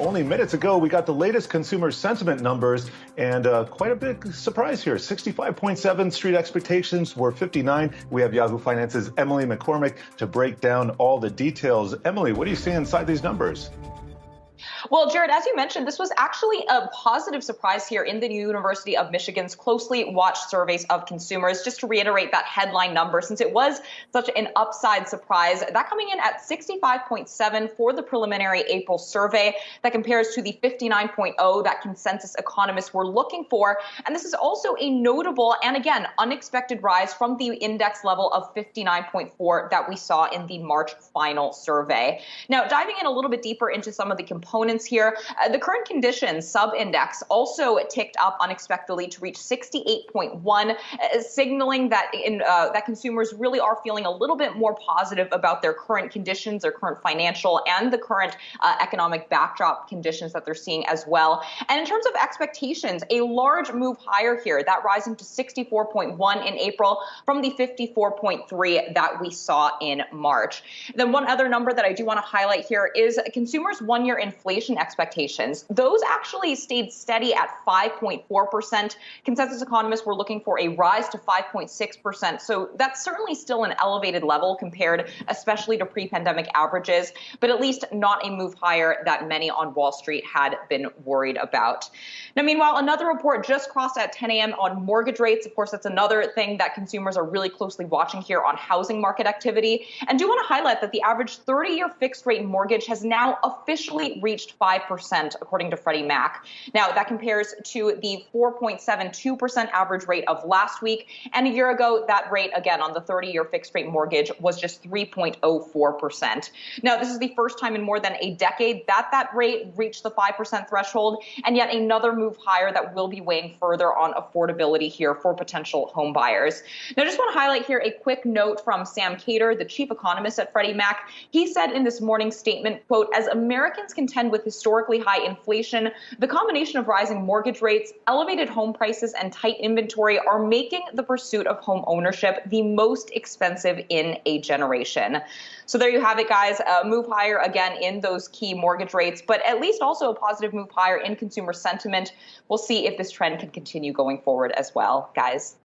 Only minutes ago, we got the latest consumer sentiment numbers, and quite a big surprise here. 65.7 street expectations were 59. We have Yahoo Finance's Emily McCormick to break down all the details. Emily, what do you see inside these numbers? Well, Jared, as you mentioned, this was actually a positive surprise here in the University of Michigan's closely watched surveys of consumers. Just to reiterate that headline number, since it was such an upside surprise, that coming in at 65.7 for the preliminary April survey. That compares to the 59.0 that consensus economists were looking for. And this is also a notable and, again, unexpected rise from the index level of 59.4 that we saw in the March final survey. Now, diving in a little bit deeper into some of the components here, the current conditions sub-index also ticked up unexpectedly to reach 68.1, signaling that that consumers really are feeling a little bit more positive about their current conditions, their current financial and the current economic backdrop conditions that they're seeing as well. And in terms of expectations, a large move higher here, that rising to 64.1 in April from the 54.3 that we saw in March. Then one other number that I do want to highlight here is consumers' one-year inflation expectations. Those actually stayed steady at 5.4%. Consensus economists were looking for a rise to 5.6%. So that's certainly still an elevated level compared especially to pre-pandemic averages, but at least not a move higher that many on Wall Street had been worried about. Now, meanwhile, another report just crossed at 10 a.m. on mortgage rates. Of course, that's another thing that consumers are really closely watching here on housing market activity. And do want to highlight that the average 30-year fixed rate mortgage has now officially reached 5%, according to Freddie Mac. Now, that compares to the 4.72% average rate of last week. And a year ago, that rate, again, on the 30-year fixed rate mortgage was just 3.04%. Now, this is the first time in more than a decade that rate reached the 5% threshold, and yet another move higher that will be weighing further on affordability here for potential home buyers. Now, I just want to highlight here a quick note from Sam Cater, the chief economist at Freddie Mac. He said in this morning's statement, quote, "As Americans contend with historically high inflation, the combination of rising mortgage rates, elevated home prices, and tight inventory are making the pursuit of home ownership the most expensive in a generation." So there you have it, guys. A move higher again in those key mortgage rates, but at least also a positive move higher in consumer sentiment. We'll see if this trend can continue going forward as well, guys.